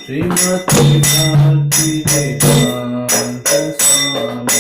Srimad Jayadvaita Swami.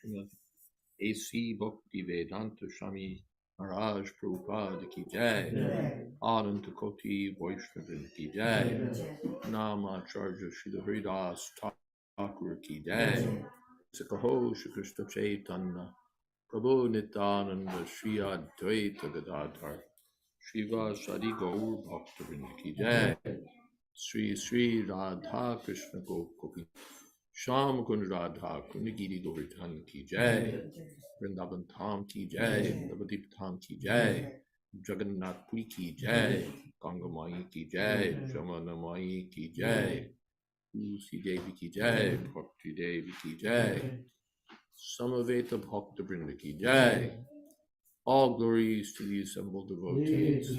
Srimad A.C. Bhaktivedanta Swami Maharaj Prabhupada Ki Jai, Ananta Koti Vaishnava Ki Jai, Namacharya Srila Haridas Thakur Ki Jai, Sakaho Shri Krishna Chaitanya, Prabhu Nityananda Sri Advaita Gadadhar, Shiva Sadi Gaur Bhaktivinoda Ki Jai, Sri Sri Radha Krishna Gopi Sham Kund Radha Kundagiri Govardhan Ki Jai, Vrindavan Tham Ki Jai, Navadip Tham Ki Jai, Jagannath Puri Ki Jai, Ganga Mai Ki Jai, Jamana Mai Ki Jai, Tulsi Devi Ki Jai, Bhakti Devi Ki Jai, Samaveta Bhakta Vrinda Ki Jai. All glories to the assembled devotees.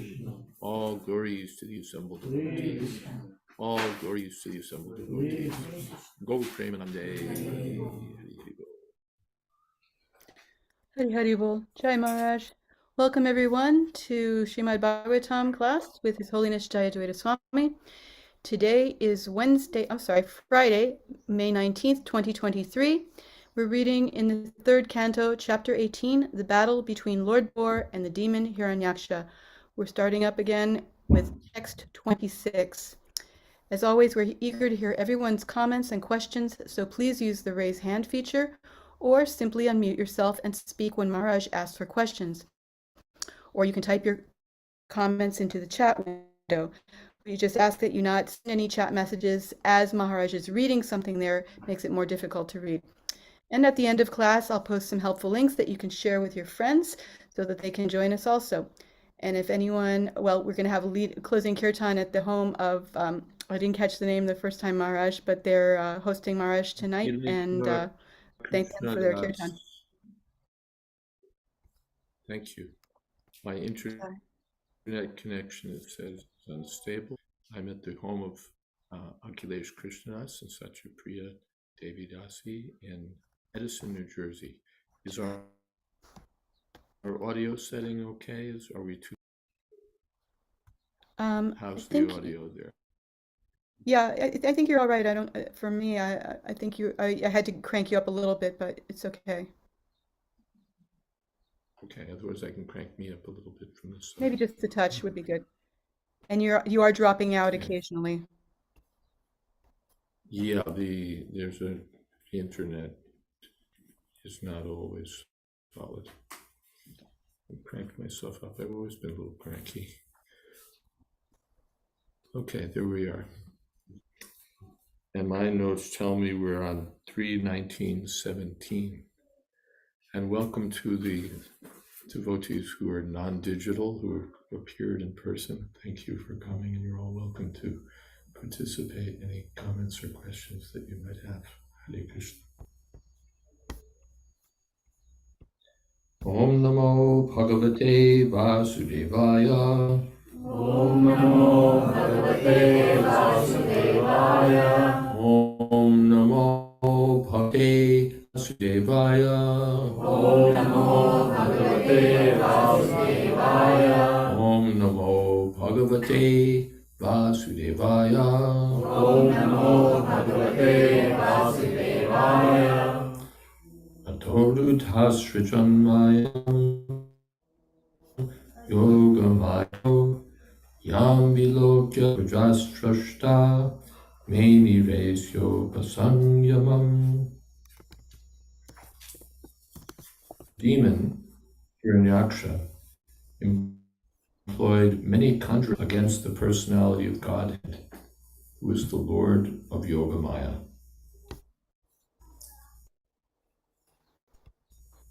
All glories to the assembled devotees. All glories to the assembled devotees. Go Premanande. Hari Hari Bol. Jai Maharaj. Welcome everyone to Srimad Bhagavatam class with His Holiness Jayadvaita Swami. Today is Friday, May 19th, 2023. We're reading in the third canto, chapter 18, the battle between Lord Boar and the demon Hiranyaksha. We're starting up again with text 26. As always, we're eager to hear everyone's comments and questions, so please use the raise hand feature or simply unmute yourself and speak when Maharaj asks for questions. Or you can type your comments into the chat window. We just ask that you not send any chat messages as Maharaj is reading something there, makes it more difficult to read. And at the end of class, I'll post some helpful links that you can share with your friends so that they can join us also. And if anyone, we're going to have a closing kirtan at the home of, I didn't catch the name the first time, Maharaj, but they're hosting Maharaj tonight, and thank them for their kirtan. Thank you. My internet connection, it says, is unstable. I'm at the home of Akhilesh Krishnadas and Satyapriya Devi Dasi in Edison, New Jersey. Is our audio setting okay? Are we too? How's the audio there? Yeah, I think you're all right. For me, I think I had to crank you up a little bit, but it's okay. Okay, otherwise I can crank me up a little bit from this side. Maybe just a touch would be good. And you are dropping out occasionally. Yeah, the internet is not always solid. I cranked myself up. I've always been a little cranky. Okay, there we are. And my notes tell me we're on 3:19:17. And welcome to the devotees who are non-digital, who appeared in person. Thank you for coming, and you're all welcome to participate. Any comments or questions that you might have. Hare Krishna. Om Namo Bhagavate Vasudevaya. Om Namo Bhagavate Vasudevaya. Om Namo Bhagavate Vasudevaya. Om Namo Bhagavate Vasudevaya. Om Namo Bhagavate Vasudevaya. Om Namo Bhagavate Vasudevaya. Atodhasrijanmayam Yogamayo Yam Vilokya Vajastrashta Meni Resyo Pasanyamam. Demon Hiranyaksha employed many conjurings against the personality of Godhead, who is the Lord of Yogamaya.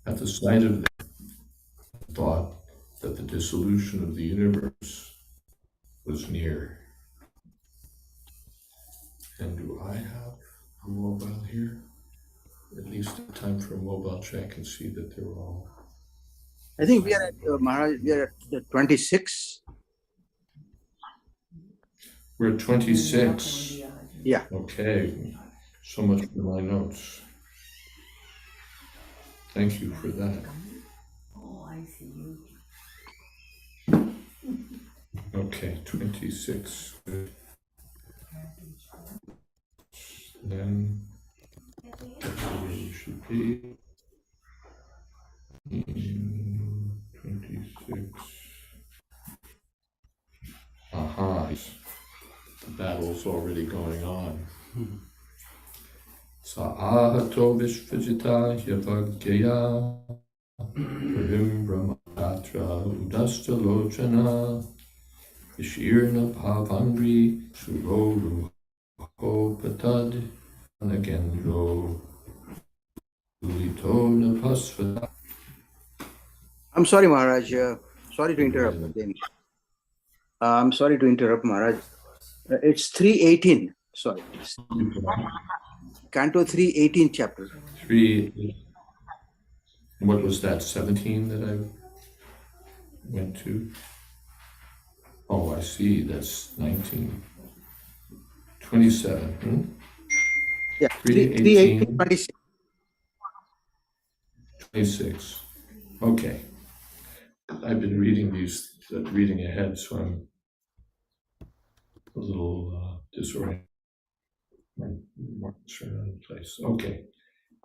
At the sight of them, thought that the dissolution of the universe was near. And do I have a mobile here? At least time for a mobile check and see that they're all. I think we are at Maharaj. We are at 26. We're at 26. Yeah. Okay. So much for my notes. Thank you for that. Oh, I see you. Okay, 26. Then that's where we should be. 26. Aha. The battle's already going on. Sa'ahato vishvajita yavagya Parim brahmatra udastalochana Vishirna bhavangri suroruho patad Nagendro Ulito Napasvata. I'm sorry, Maharaj. Sorry to interrupt again. I'm sorry to interrupt, Maharaj. It's 318. Sorry. Canto 318 chapter. 3. What was that? 17 that I went to? Oh, I see. That's 19. 27. Yeah. 318. 26. 26. Okay. I've been reading reading ahead, so I'm a little disoriented. My marks are in place. Okay.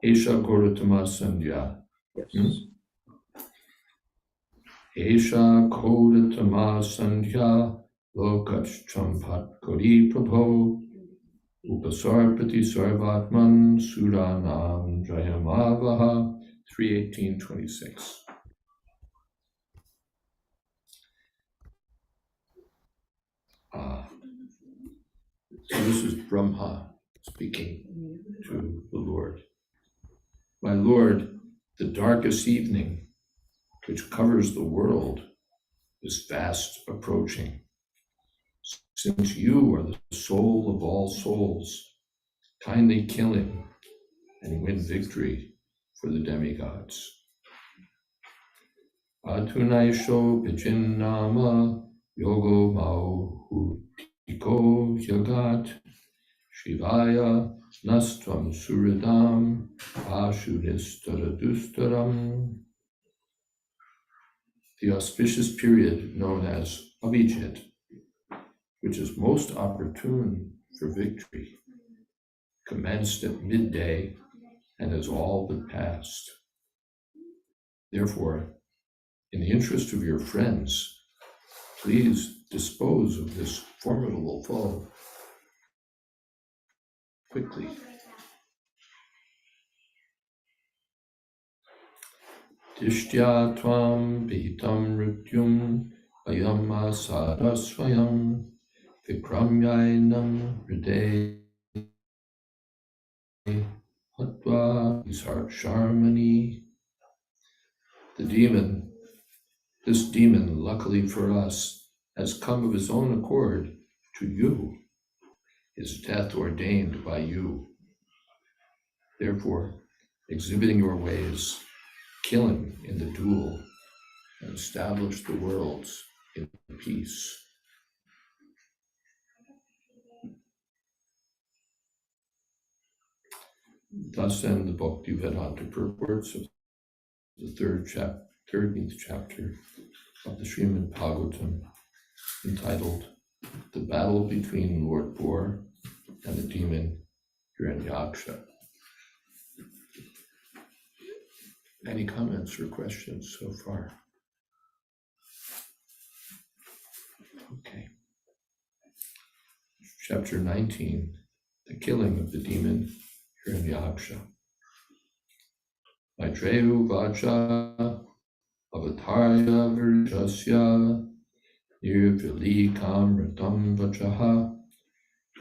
Esha Goratama Sandhya. Yes. Esha Goratama Sandhya Lokach Champat Kori Prabho Upasarpati Sarvatman Suranam Jayamavaha. 3:18:26. So this is Brahma speaking to the Lord. My Lord, the darkest evening, which covers the world, is fast approaching. Since you are the soul of all souls, kindly kill him and win victory for the demigods. Atunaisho Bijinnama Yogo Mao Hutiko Yagat Shivaya Nastvam Suridam Ashudistaradustaram. The auspicious period known as Abhijit, which is most opportune for victory, commenced at midday and is all but past. Therefore, in the interest of your friends, please dispose of this formidable foe quickly. Dishtya tvam vihitam rityum ayam asada swayam vikramyainam hriday hatva sharmani. This demon, luckily for us, has come of his own accord to you, his death ordained by you. Therefore, exhibiting your ways, kill him in the duel and establish the worlds in peace. Thus end the Bhakti-Vedanta purports of the 13th chapter of the Srimad Bhagavatam, entitled The Battle Between Lord Bor and the Demon Hiranyaksha. Any comments or questions so far? Okay. Chapter 19, the killing of the demon Hiranyaksha. Maitreyu Vaja Avatarya Virjasya Nirvilikam Ratam Vajaha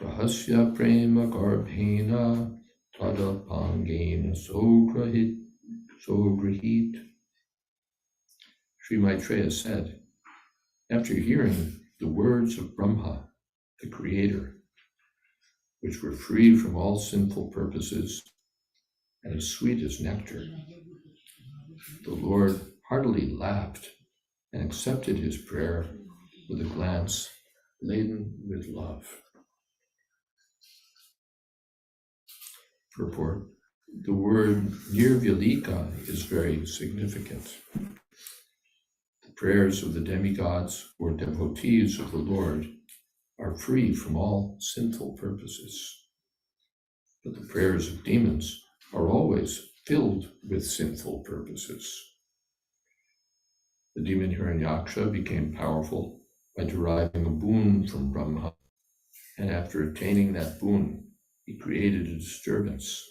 Rahasya Prema Garbhena Tadapangena Sograhit. Sri Maitreya said, after hearing the words of Brahma, the Creator, which were free from all sinful purposes and as sweet as nectar, the Lord heartily laughed and accepted his prayer with a glance laden with love. Purport: the word nirvilika is very significant. The prayers of the demigods or devotees of the Lord are free from all sinful purposes, but the prayers of demons are always filled with sinful purposes. The demon Hiranyaksha became powerful by deriving a boon from Brahma, and after obtaining that boon, he created a disturbance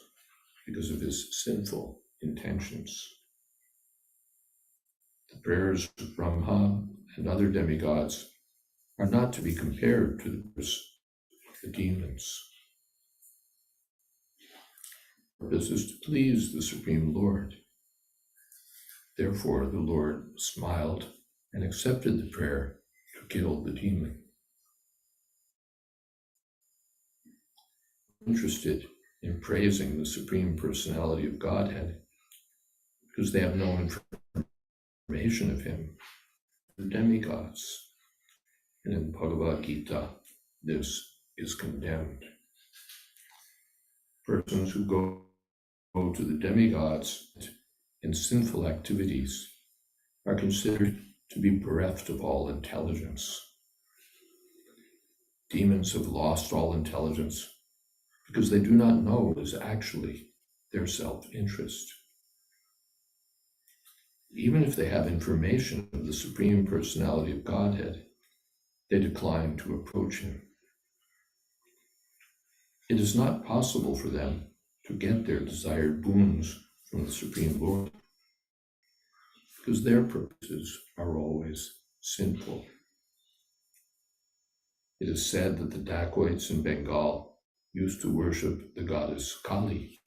because of his sinful intentions. The prayers of Brahma and other demigods are not to be compared to the prayers of the demons. purpose is to please the Supreme Lord. Therefore, the Lord smiled and accepted the prayer to kill the demon. Interested in praising the Supreme Personality of Godhead because they have no information of him, the demigods. And in Bhagavad Gita, this is condemned. Persons who go to the demigods in sinful activities are considered to be bereft of all intelligence. Demons have lost all intelligence because they do not know what is actually their self-interest. Even if they have information of the Supreme Personality of Godhead, they decline to approach him. It is not possible for them to get their desired boons from the Supreme Lord because their purposes are always sinful. It is said that the dacoits in Bengal used to worship the goddess Kali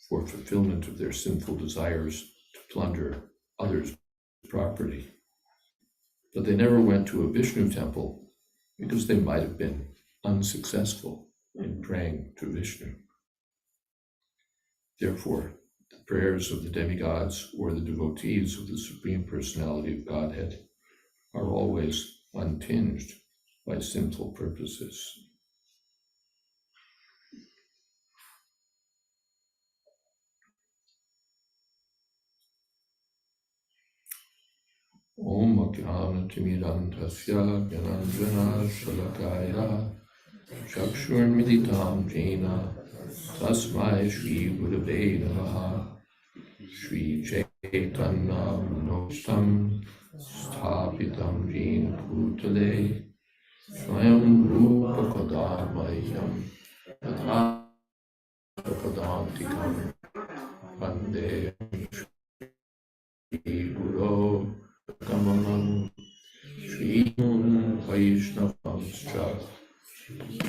for fulfillment of their sinful desires to plunder others' property. But they never went to a Vishnu temple because they might have been unsuccessful in praying to Vishnu. Therefore, the prayers of the demigods or the devotees of the Supreme Personality of Godhead are always untinged by sinful purposes. Om Ajnana Timidantasya Gyananjana Shalakaya Chakshurmilitam Jena Tasmai Shri Gurave Namaha Shri Chaitanya Manishtam Sthapitam Jena Bhutale Swayam Rupa Kadamahyam Tadha Padantikam Vande Shri Guru Kamalam Shri Vaishnavamscha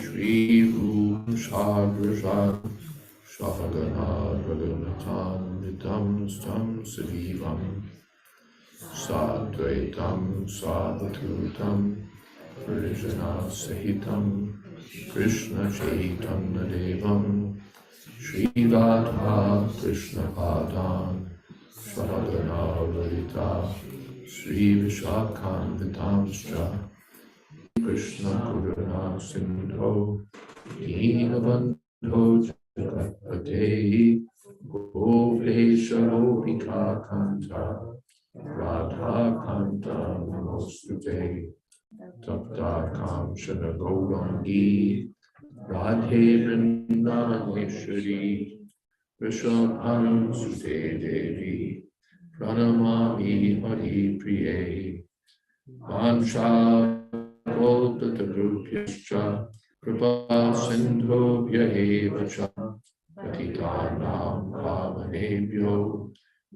Shri Rum Shagrajat Shahagana Raghunatam Vidam Stam Savivam Sadvaitam Sadvatutam Parijana Sahitam Krishna Chaitanya Devam Shri Radha Krishna Padan Shahagana Lalita Sri Vishakam Vitamscha Krishna Kuruna Sindho Dinabandho Jagatpate Govesha Gopika Kanta Radha Kanta Namostute Tapta Kamshana Gaurangi Radhe Vrindavaneshwari Vishwabham Sute Devi Pranamami Hari Priye Vansha Kalpatarubhyascha Kripa Sindhubhya eva cha Patitanam Pavanebhyo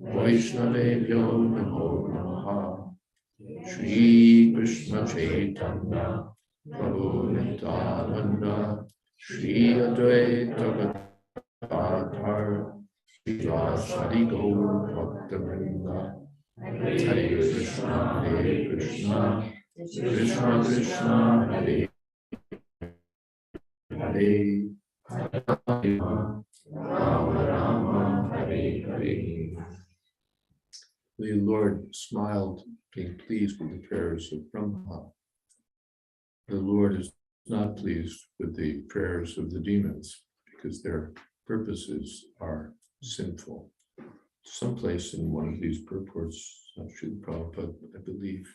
Vaishnavebhyo Namo Namaha Shri Krishna Chaitanya Prabhu Nityananda Shri Advaita Gadadhar Shri Gaur Bhakta-vrinda Hare Krishna Krishna Krishna Hare Hare Rama Rama Hare Hare. The Lord smiled, being pleased with the prayers of Brahma. The Lord is not pleased with the prayers of the demons because their purposes are sinful. Someplace in one of these purports, Srila Prabhupada, I believe,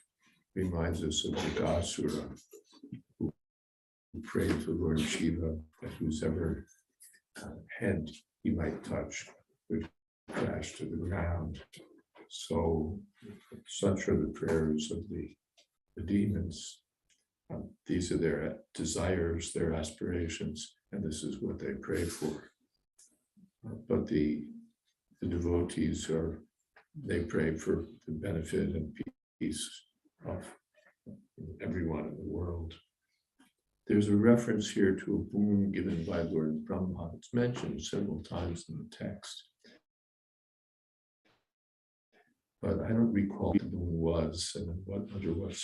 reminds us of the Gasura who prayed to Lord Shiva that whoever head he might touch would crash to the ground. So such are the prayers of the demons. These are their desires, their aspirations, and this is what they pray for. But the devotees they pray for the benefit and peace of everyone in the world. There's a reference here to a boon given by Lord Brahma. It's mentioned several times in the text, but I don't recall what the boon was and under what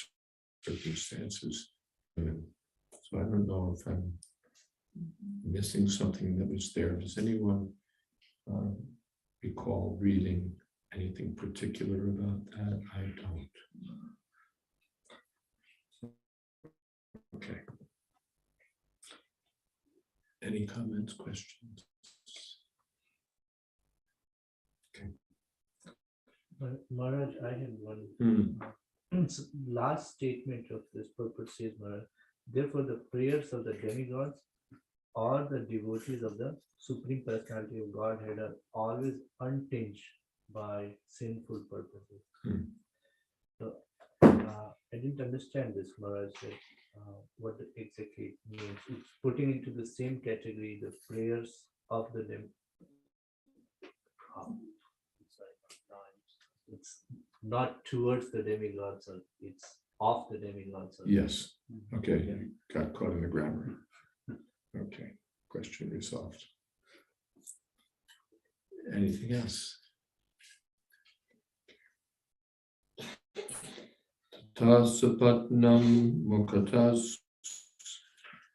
circumstances. So I don't know if I'm missing something that was there. Does anyone recall reading anything particular about that? I don't. Okay. Any comments, questions? Okay. Maharaj, I had one. Last statement of this purpose says, Maharaj, therefore the prayers of the demigods or the devotees of the Supreme Personality of Godhead are always untinged by sinful purposes. So I didn't understand this, Maharaj, what exactly it means. It's putting into the same category the prayers of the it's not towards the demigods, it's of the demigods. Yes. Okay. Got caught in the grammar. Okay. Question resolved. Anything else? Tasapatnam mukatas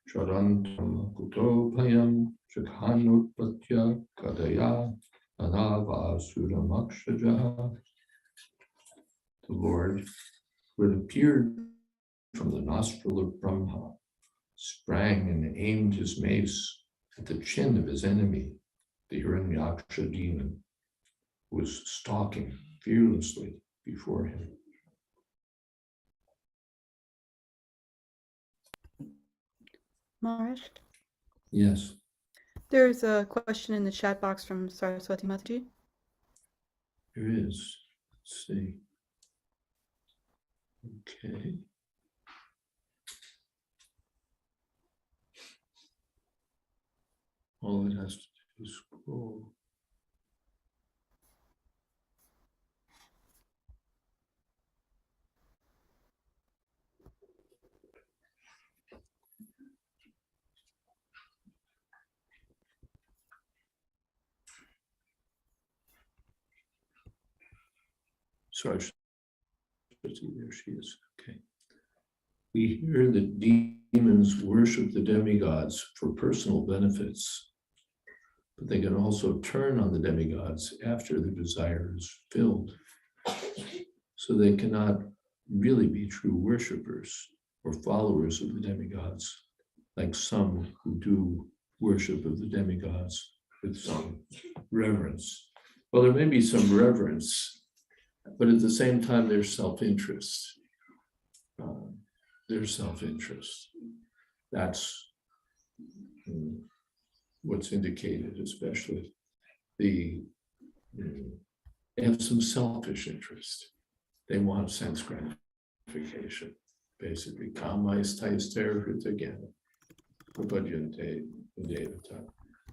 charantam kutopayam chakhanutpatya kadaya anavasuramakshajah. The Lord, who had appeared from the nostril of Brahma, sprang and aimed his mace at the chin of his enemy, the Hiranyaksha demon, who was stalking fearlessly before him. Maharaj, Yes. there's a question in the chat box from Saraswati Mataji. There is. Let's see. Okay. All it has to do is scroll. Sorry, there she is. Okay. We hear that demons worship the demigods for personal benefits, but they can also turn on the demigods after their desire is filled. So they cannot really be true worshipers or followers of the demigods, like some who do worship of the demigods with some reverence. Well, there may be some reverence, but at the same time, there's self-interest. There's self-interest. That's what's indicated, especially. They have some selfish interest. They want sense gratification, basically. Kamais taister again.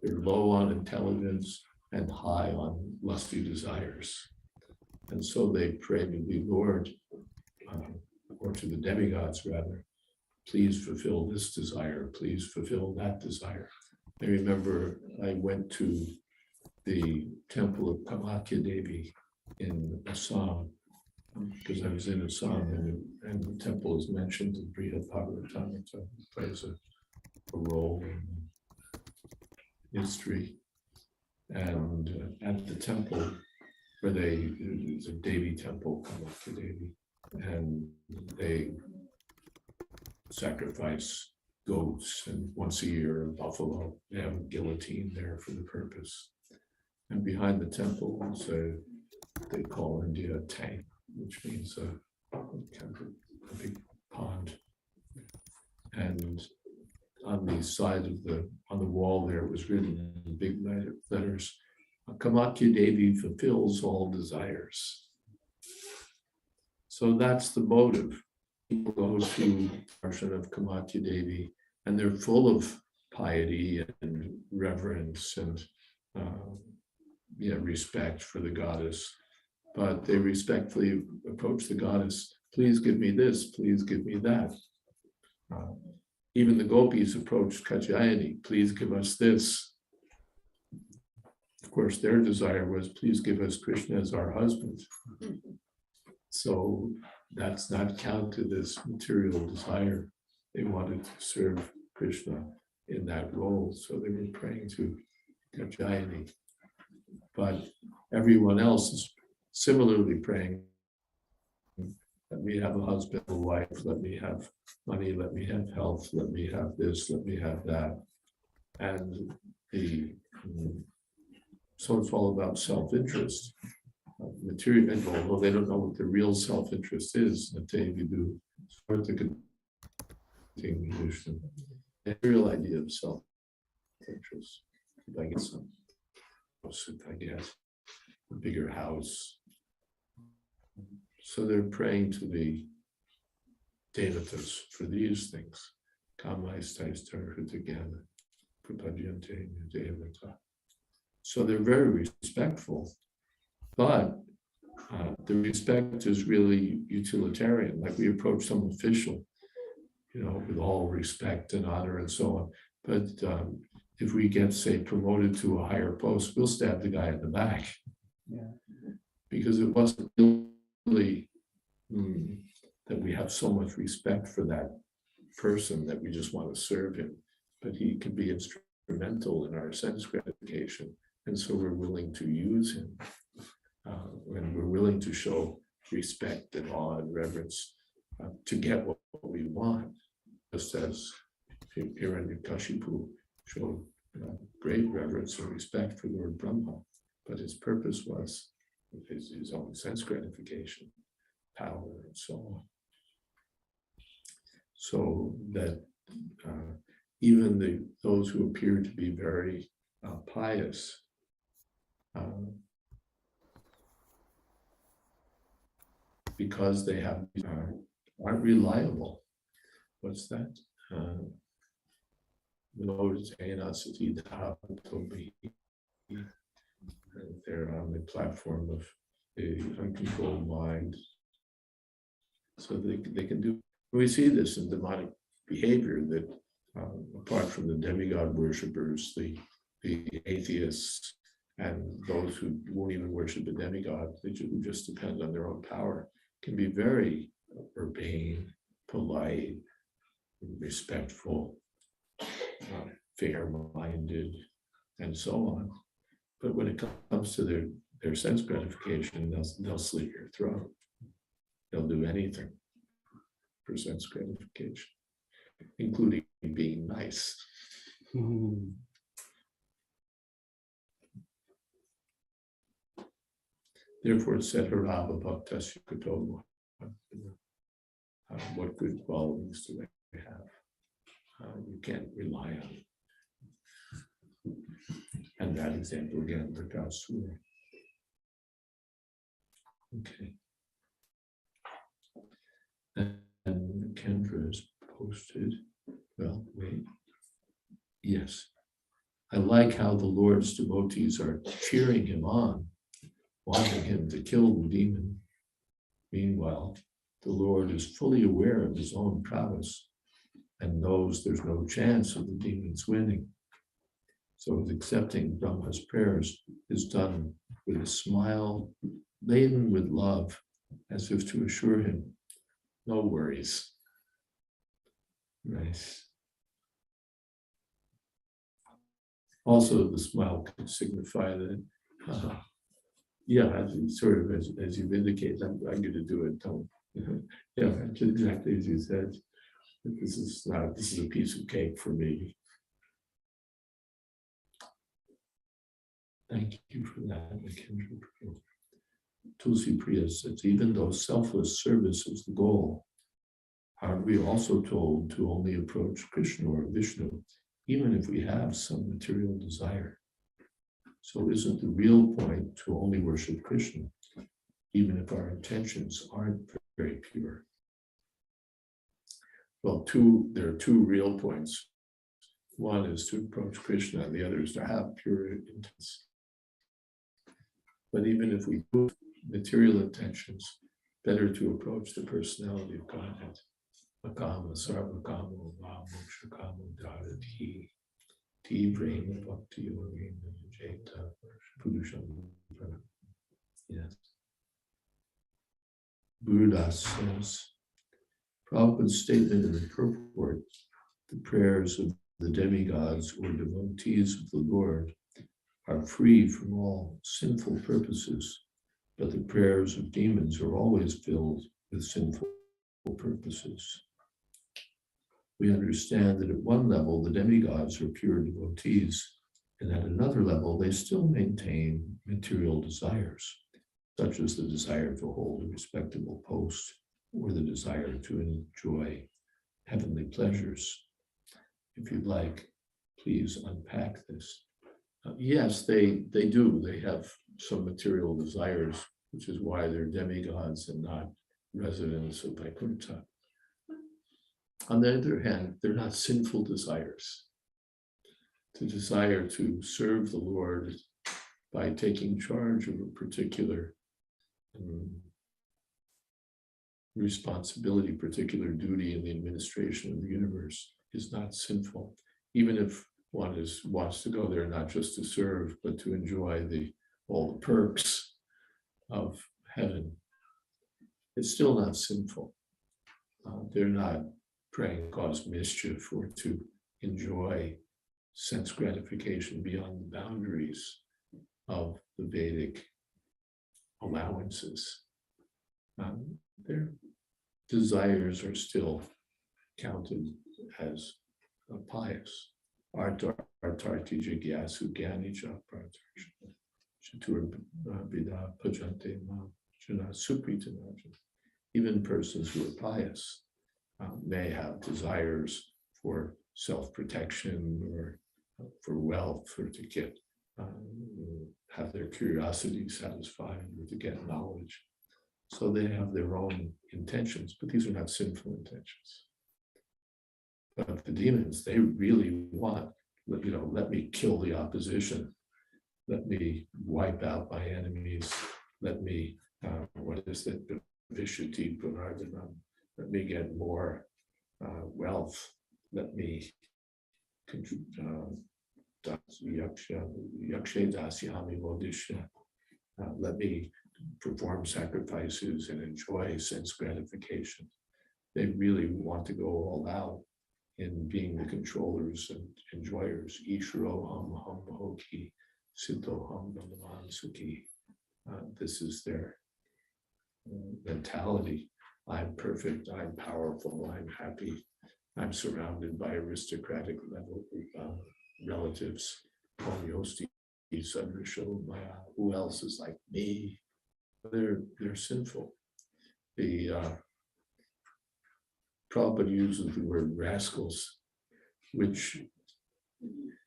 They're low on intelligence and high on lusty desires. And so they pray to the Lord, or to the demigods rather, please fulfill this desire, please fulfill that desire. I remember I went to the temple of Kamakya Devi in Assam, because I was in Assam, and the temple is mentioned in Bhagavatam. It plays a role in history. And at the temple, where it's a Devi temple, Kamakya Devi, and they sacrifice goats, and once a year a buffalo. They have a guillotine there for the purpose. And behind the temple is they call India a tank, which means a big pond. And on the side of on the wall there was written in big letters, Kamakya Devi fulfills all desires. So that's the motive. People go to darshan of Kamakya Devi, and they're full of piety and reverence and respect for the goddess. But they respectfully approach the goddess, please give me this, please give me that. Even the gopis approached Kajayani, please give us this. Of course, their desire was, please give us Krishna as our husband. So that's not counted as material desire. They wanted to serve Krishna in that role, so they were praying to Kajayani. But everyone else is similarly praying, let me have a husband, a wife, let me have money, let me have health, let me have this, let me have that. And so it's all about self-interest. Material, and although they don't know what the real self-interest is, the real idea of self-interest. If I get some, if I get a bigger house. So they're praying to the devatas for these things. So they're very respectful, but the respect is really utilitarian. Like we approach some official, with all respect and honor and so on. But if we get, say, promoted to a higher post, we'll stab the guy in the back. Yeah. Because it wasn't really that we have so much respect for that person that we just want to serve him, but he can be instrumental in our sense gratification, and so we're willing to use him, and we're willing to show respect and awe and reverence to get what we want, just as Hiranyakashipu showed great reverence and respect for Lord Brahma, but his purpose was his own sense gratification, power, and so on. So that even those who appear to be very pious because they aren't reliable. What's that? They're on the platform of the uncontrolled mind. So they can do. We see this in demonic behavior that apart from the demigod worshippers, the atheists, and those who won't even worship a demigod, who just depend on their own power, can be very urbane, polite, respectful, fair-minded, and so on. But when it comes to their sense gratification, they'll slit your throat. They'll do anything for sense gratification, including being nice. Therefore, it said, Harava Bhaktasya Katoma. What good qualities do they have? You can't rely on it. And that example again, Prakash Surya. Okay. And Kendra is posted. Well, wait. Yes. I like how the Lord's devotees are cheering him on, wanting him to kill the demon. Meanwhile, the Lord is fully aware of his own prowess and knows there's no chance of the demons winning. So his accepting Brahma's prayers is done with a smile laden with love, as if to assure him, no worries. Nice. Also, the smile could signify that, as you've indicated, I'm going to do it. Don't, yeah, exactly as you said. This is a piece of cake for me. Thank you for that, Kendra. Tulsi Priya says, even though selfless service is the goal, are we also told to only approach Krishna or Vishnu, even if we have some material desire? So isn't the real point to only worship Krishna, even if our intentions aren't very pure? Well, there are two real points. One is to approach Krishna, and the other is to have pure intents. But even if we do material intentions, better to approach the personality of Godhead. Akama sarvakamo va mokshakamo dharati. Tivrena bhakti yogena jeta purusham. Yes. Buddha says, Prabhupada's statement in the purport, the prayers of the demigods or devotees of the Lord are free from all sinful purposes, but the prayers of demons are always filled with sinful purposes. We understand that at one level, the demigods are pure devotees, and at another level, they still maintain material desires, such as the desire to hold a respectable post or the desire to enjoy heavenly pleasures. If you'd like, please unpack this. Yes, they do. They have some material desires, which is why they're demigods and not residents of Vaikuntha. On the other hand, they're not sinful desires. To desire to serve the Lord by taking charge of a particular responsibility, particular duty in the administration of the universe is not sinful, even if one wants to go there not just to serve, but to enjoy all the perks of heaven. It's still not sinful. They're not praying to cause mischief or to enjoy sense gratification beyond the boundaries of the Vedic allowances. Their desires are still counted as pious. Artarti jigyasu gyani cha pratarshana chatur bida pajante ma jana supritanaja. Even persons who are pious may have desires for self-protection or for wealth or to get have their curiosity satisfied or to get knowledge. So they have their own intentions, but these are not sinful intentions. But the demons, they really want, let me kill the opposition. Let me wipe out my enemies. Let me, Vishuddhi Punardanam. Let me get more wealth. Let me let me perform sacrifices and enjoy sense gratification. They really want to go all out in being the controllers and enjoyers. Ishro ham ham hoki, sito ham namaman suki. This is their mentality. I'm perfect, I'm powerful, I'm happy, I'm surrounded by aristocratic level relatives. Who else is like me? They're sinful. The Prabhupada uses the word rascals, which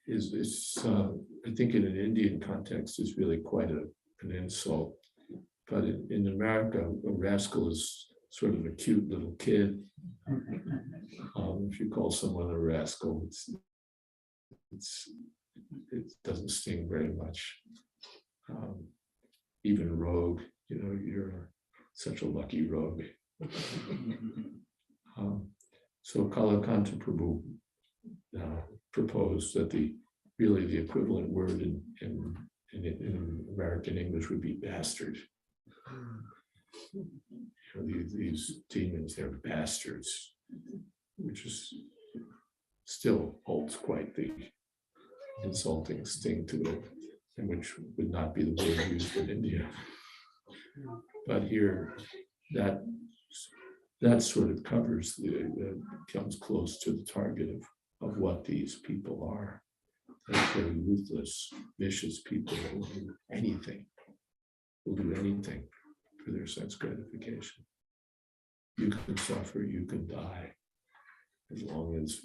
is I think in an Indian context is really quite an insult. But in America, a rascal is sort of a cute little kid. If you call someone a rascal, it doesn't sting very much. Even rogue, you're such a lucky rogue. So Kalakanta Prabhu proposed that the equivalent word in American English would be bastard. These demons, they're bastards, which is still holds quite the insulting sting to it, and which would not be the word used in India. But here, that sort of covers comes close to the target of what these people are. They're very ruthless, vicious people who will do anything for their sense gratification. You can suffer, you can die, as long as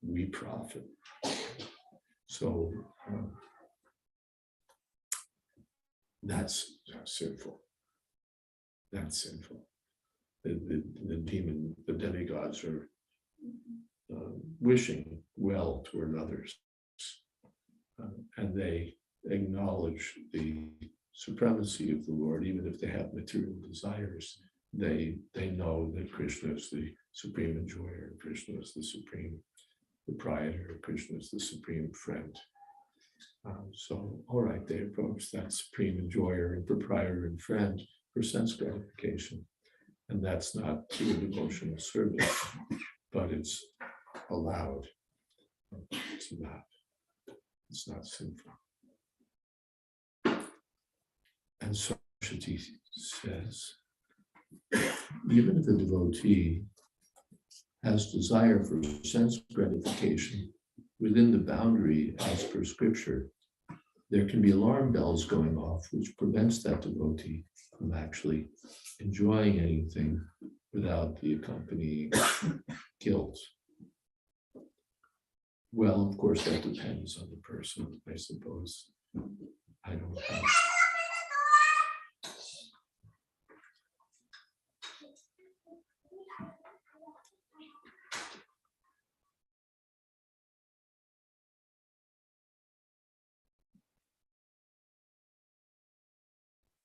we profit. So that's sinful. That's sinful. The demigods are wishing well toward others, and they acknowledge the supremacy of the Lord, even if they have material desires. they know that Krishna is the supreme enjoyer, Krishna is the supreme proprietor, Krishna is the supreme friend. So, all right, they approach that supreme enjoyer and proprietor and friend for sense gratification. And that's not pure devotional service, but it's allowed. It's allowed. It's not sinful. And Saraswati says, even if a devotee has desire for sense gratification within the boundary as per scripture, there can be alarm bells going off, which prevents that devotee from actually enjoying anything without the accompanying guilt. Well, of course, that depends on the person, I suppose. I don't have.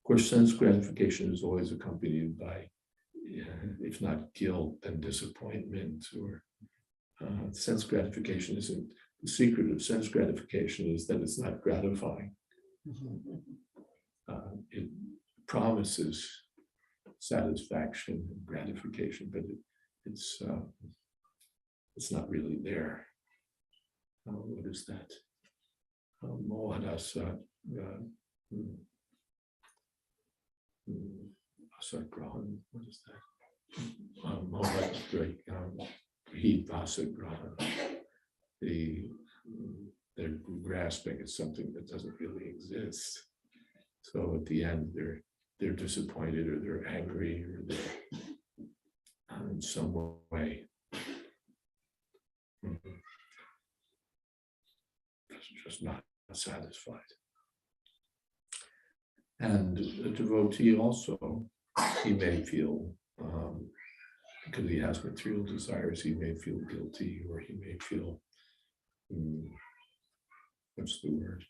Of course, sense gratification is always accompanied by, if not guilt, then disappointment, or sense gratification isn't, the secret of sense gratification is that it's not gratifying. It promises satisfaction and gratification, but it's not really there. What is that? Mohanasa. Asagrahan, what is that? Mohat, great, heat Vasagrahan. They're grasping at something that doesn't really exist. So at the end, they're disappointed, or they're angry, or they're in some way just not satisfied. And a devotee also, he may feel, because he has material desires, he may feel guilty, or he may feel, what's the word?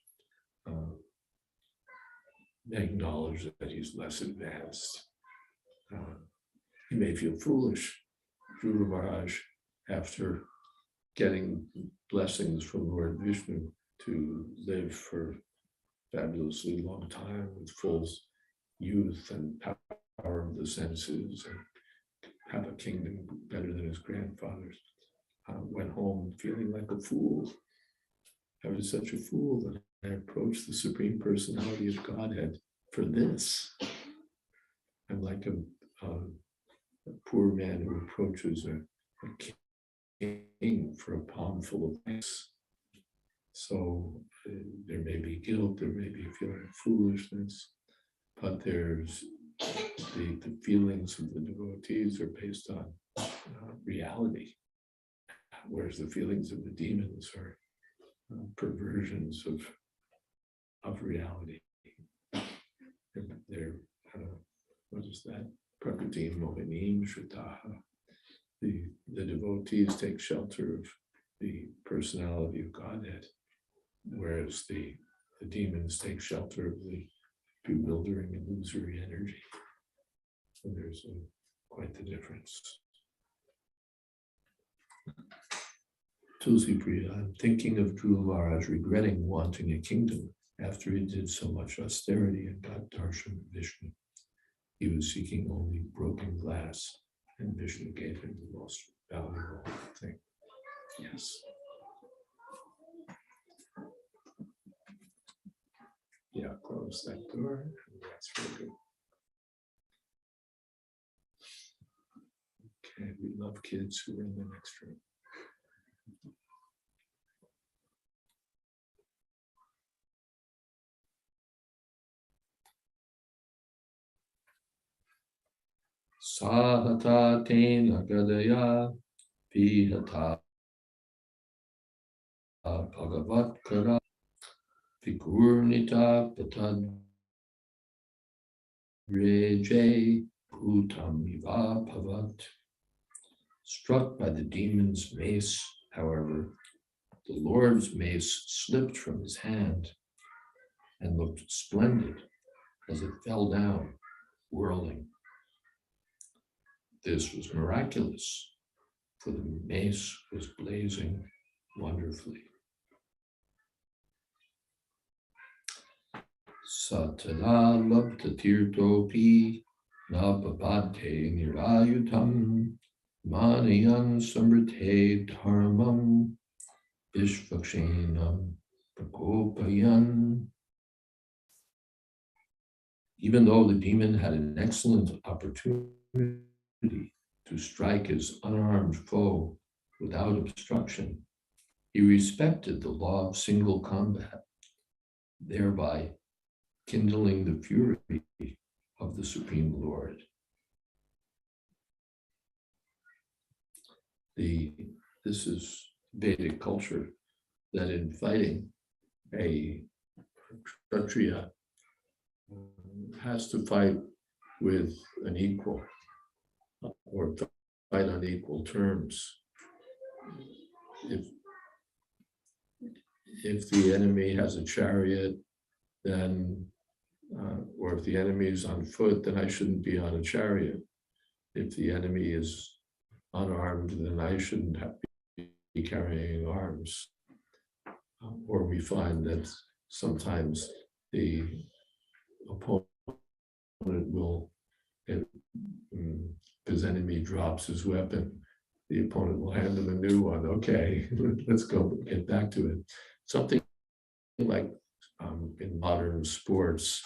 Acknowledge that he's less advanced. He may feel foolish. Dhruva Maharaj, after getting blessings from Lord Vishnu to live for fabulously long time with full youth and power of the senses, and have a kingdom better than his grandfather's, went home feeling like a fool. I was such a fool that I approached the Supreme Personality of Godhead for this. I'm like a poor man who approaches a king for a palm full of ice. So there may be guilt, there may be a feeling of foolishness, but there's the feelings of the devotees are based on reality, whereas the feelings of the demons are perversions of reality. They're what is that? Prakriti Mohinim Shritaha. The devotees take shelter of the personality of Godhead, whereas the demons take shelter of the bewildering, illusory energy. So there's quite the difference. Tulsi Priya, I'm thinking of Dhruva Maharaj regretting wanting a kingdom after he did so much austerity and got darshan of Vishnu. He was seeking only broken glass, and Vishnu gave him the most valuable thing. Yes. Yeah, close that door. That's very good. Okay, we love kids who are in the next room. Sahata tena gadaya vihata bhagavat kara vigurnita patad reje bhutam iva bhavat. Struck by the demon's mace, however, the Lord's mace slipped from his hand and looked splendid as it fell down, whirling. this was miraculous, for the mace was blazing wonderfully. Satada labdha tirtopi nababante nirayutam manayan samrite dharmam vishvakshenam prakopayan. Even though the demon had an excellent opportunity to strike his unarmed foe without obstruction, he respected the law of single combat, thereby kindling the fury of the Supreme Lord. This is Vedic culture, that in fighting, a Kshatriya has to fight with an equal, or fight on equal terms. If the enemy has a chariot, then, or if the enemy is on foot, then I shouldn't be on a chariot. If the enemy is unarmed, then I shouldn't be carrying arms. Or we find that sometimes the opponent will, if his enemy drops his weapon, the opponent will hand him a new one. Okay, let's go get back to it. Something like in modern sports,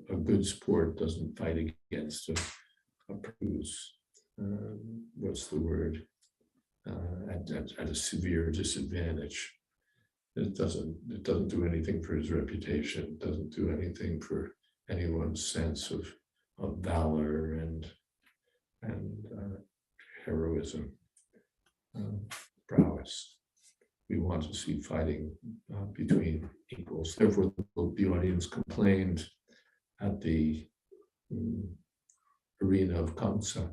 a good sport doesn't fight against a bruise. What's the word? At a severe disadvantage. It doesn't do anything for his reputation. It doesn't do anything for anyone's sense of valor and heroism, prowess. We want to see fighting between equals. Therefore, the audience complained at the arena of Kamsa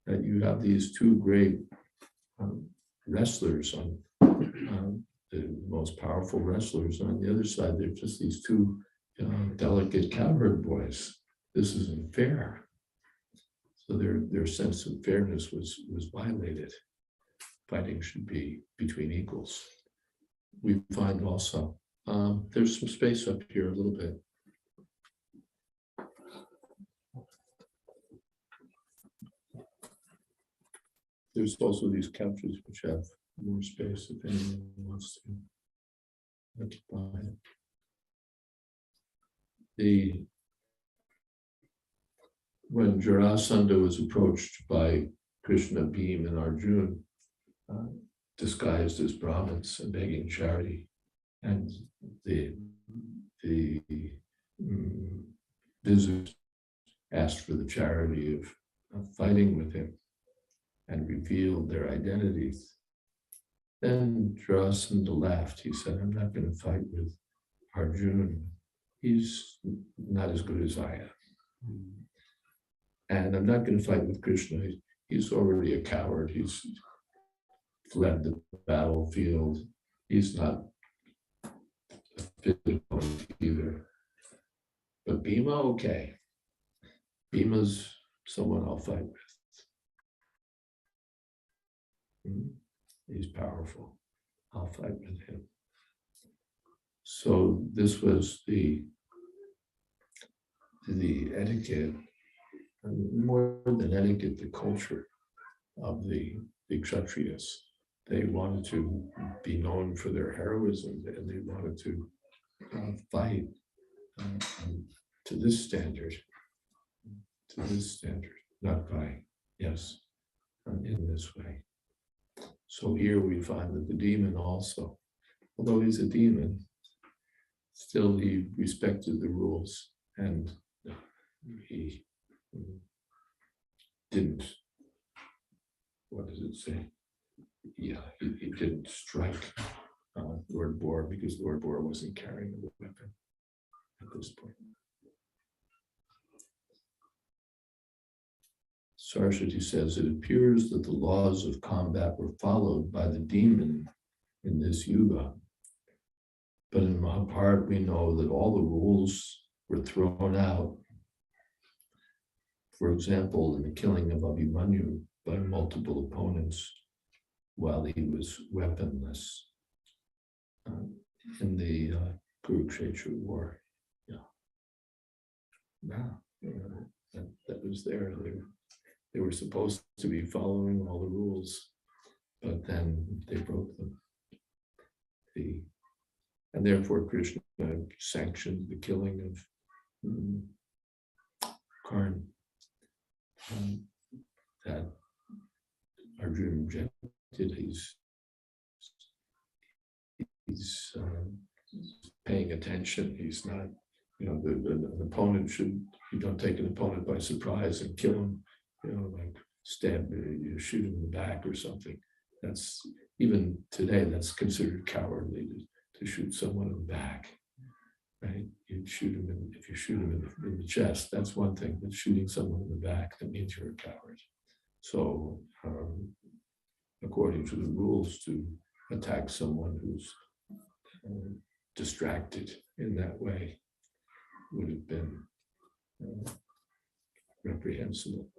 that you have these two great wrestlers on the most powerful wrestlers. On the other side, they're just these two delicate cowherd boys. This isn't fair. So their sense of fairness was violated. Fighting should be between equals. We find also, there's some space up here a little bit. There's also these couches which have more space if anyone wants to occupy it. When Jarasandha was approached by Krishna, Bhima, and Arjuna, disguised as Brahmins and begging charity, and the visitors asked for the charity of fighting with him and revealed their identities. Then Jarasandha laughed. He said, I'm not going to fight with Arjuna. He's not as good as I am. And I'm not going to fight with Krishna. He's already a coward. He's fled the battlefield. He's not a fit opponent either. But Bhima, okay. Bhima's someone I'll fight with. He's powerful. I'll fight with him. So this was the etiquette, and more than etiquette, the culture of the Kshatriyas. They wanted to be known for their heroism, and they wanted to fight to this standard, not by, yes, in this way. So here we find that the demon also, although he's a demon, still he respected the rules, and he didn't, what does it say? Yeah, he didn't strike Lord Boar because Lord Boar wasn't carrying a weapon at this point. Saraswati says, it appears that the laws of combat were followed by the demon in this yuga. But in Mahabharata, we know that all the rules were thrown out For example, in the killing of Abhimanyu by multiple opponents while he was weaponless in the Kurukshetra war. That was there. They were supposed to be following all the rules, but then they broke them. And therefore Krishna sanctioned the killing of Karn. That Arjuna rejected. He's paying attention. He's not, an opponent you don't take an opponent by surprise and kill him, like you shoot him in the back or something. That's, even today, that's considered cowardly to shoot someone in the back, right? If you shoot him in the chest, that's one thing, but shooting someone in the back, that means you're a coward. So according to the rules, to attack someone who's distracted in that way would have been reprehensible,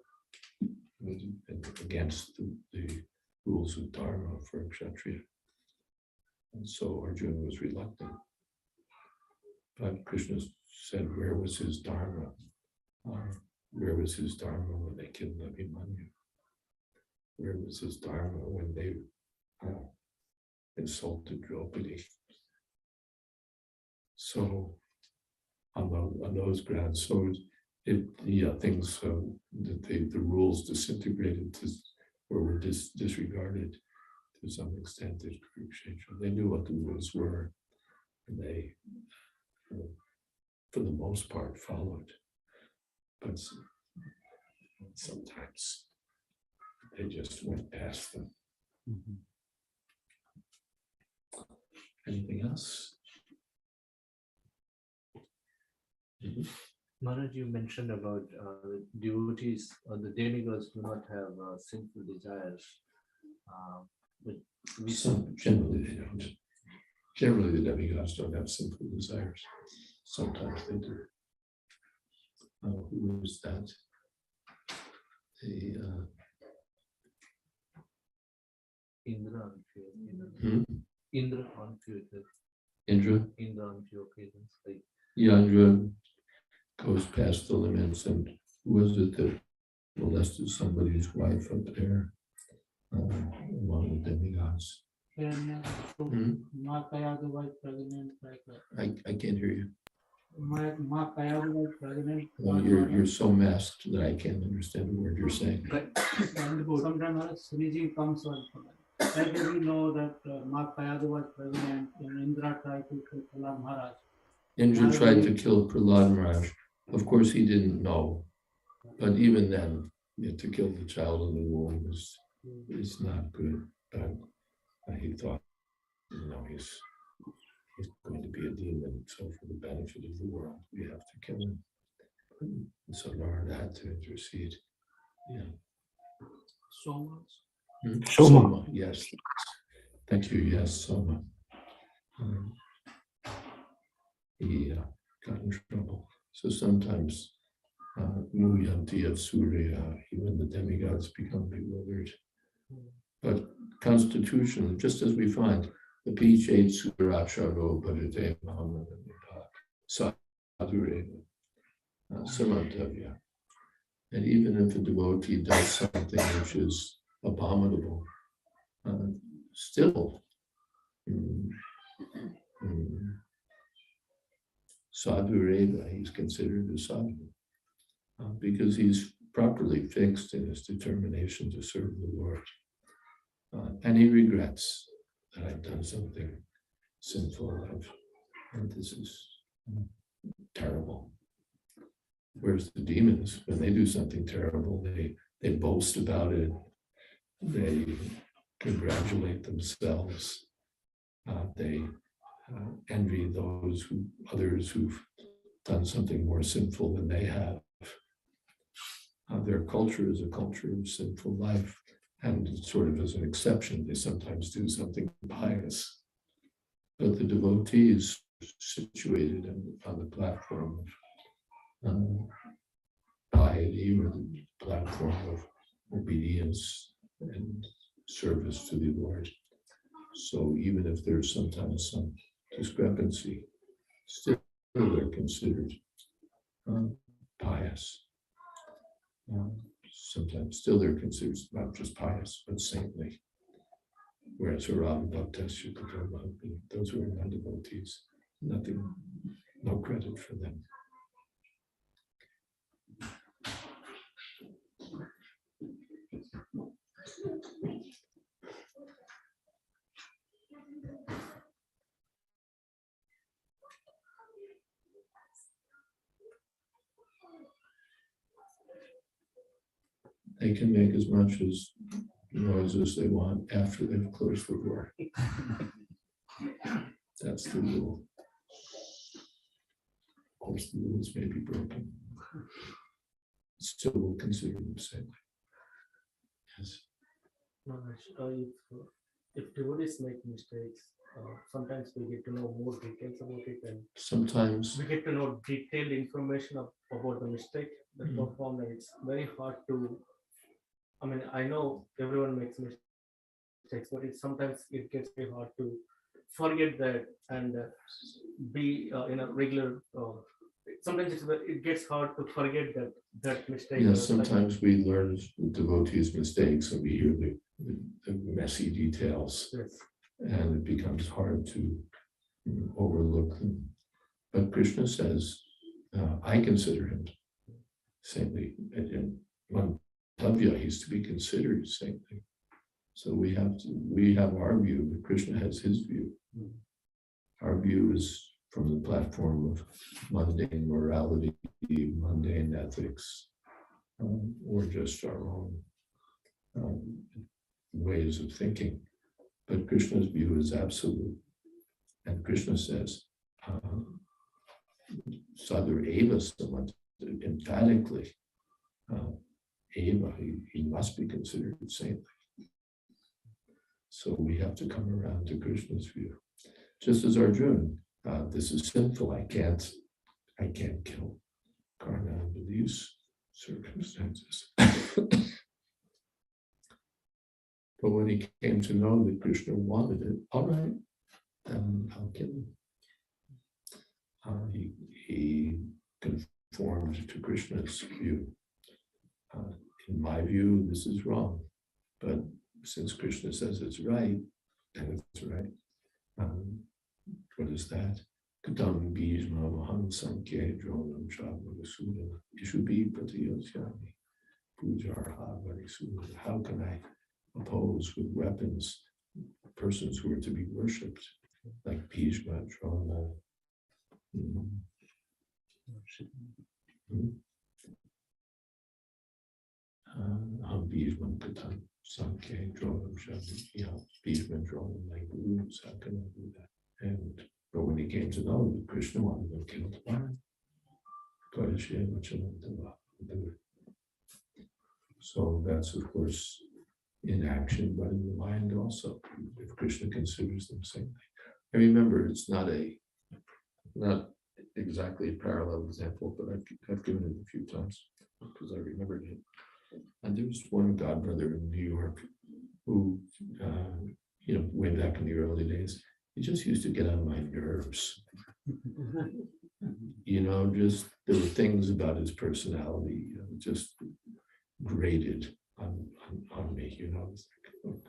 would have been against the rules of Dharma for a Kshatriya. And so Arjuna was reluctant. But Krishna said, where was his Dharma? Where was his Dharma when they killed Abhimanyu? Where was his Dharma when they insulted Draupadi? So on those grounds, so things that the rules disintegrated or were disregarded to some extent at Kurukshetra. They knew what the rules were, and they, for the most part, followed. But sometimes they just went past them. Mhm. Anything else? Maharaj, you mentioned about devotees or the demigods do not have sinful desires. But we Generally, they don't. Generally, the demigods don't have sinful desires. Sometimes they do. Who is that? Indra on few, Hmm? Indra on few, Indra? Indra on few occasions. Like Indra goes past the limits, and who was it that molested somebody's wife up there among the demigods? Hmm? was pregnant, like I can't hear you. Kayadu was pregnant. Well, you're so masked that I can't understand a word you're saying. Sometimes Sriji comes on. Like we know that Kayadu was pregnant and Indra tried to kill Prahlad Maharaj. Indra tried to kill Prahlad Maharaj. Of course, he didn't know. But even then, to kill the child in the womb is not good. But he thought, he's going to be a demon. So for the benefit of the world, we have to kill him. And so Narada had to intercede. Yeah. Soma. Soma, yes. Thank you. Yes, Soma. He got in trouble. So sometimes Muyanti of Surya, even the demigods become bewildered. But constitutionally, just as we find the P8 Suracharo Bharate Muhammad Sadhureva Samantavya. And even if a devotee does something which is abominable, still Sadhureva, he's considered a sadhu. Because he's properly fixed in his determination to serve the Lord. And he regrets that I've done something sinful, and this is terrible. Whereas the demons, when they do something terrible, they boast about it, they congratulate themselves, they envy others who've done something more sinful than they have. Their culture is a culture of sinful life, and sort of as an exception, they sometimes do something pious. But the devotee is situated on the platform of piety or the platform of obedience and service to the Lord. So even if there's sometimes some discrepancy, still they're considered pious. Sometimes still they're considered not just pious, but saintly. Whereas Aram Bhaktasya Kadoma, those who are non-devotees, nothing, no credit for them. They can make as much as noise as they want after they've closed the door. That's the rule. Of course, the rules may be broken. Still, we'll consider them saintly. Yes. If devotees make mistakes, sometimes we get to know more details about it, and Sometimes, we get to know detailed information about the mistake that performed, and it's very hard to. I mean, I know everyone makes mistakes, but sometimes it gets very hard to forget that and be in a regular. Sometimes it gets hard to forget that mistake. yes, sometimes we learn the devotees' mistakes and we hear the messy details, Yes. and it becomes hard to overlook them. But Krishna says, I consider him saintly. And Mantavya, he's to be considered saintly. So we have our view, but Krishna has his view. Our view is from the platform of mundane morality, mundane ethics, or just our own ways of thinking. But Krishna's view is absolute. And Krishna says, Sadhur Eva Samad, emphatically, Eva, he must be considered saintly. So we have to come around to Krishna's view. Just as Arjuna, this is sinful, I can't kill Karna under these circumstances. But when he came to know that Krishna wanted it, all right, then I'll kill him. He conformed to Krishna's view. In my view, this is wrong. But since Krishna says it's right, then it's right. What is that? Kadam Bhishma Maham Sankhe Dronam Shabhavasudana Ishubi Pratiyosyami Pujarha Varisudana. How can I oppose with weapons persons who are to be worshipped, like Bhishma, Drona? Bhishma Kadam Sankhe Dronam Shabhavasudana. Bhishma and Drona, my gurus, how can I do that? But when he came to know that Krishna wanted them killed, so that's of course in action, but in the mind also. If Krishna considers them saintly, I remember it's not exactly a parallel example, but I've given it a few times because I remembered it. And there was one godbrother in New York who, way back in the early days, he just used to get on my nerves. Just there were things about his personality just grated on me. It's like,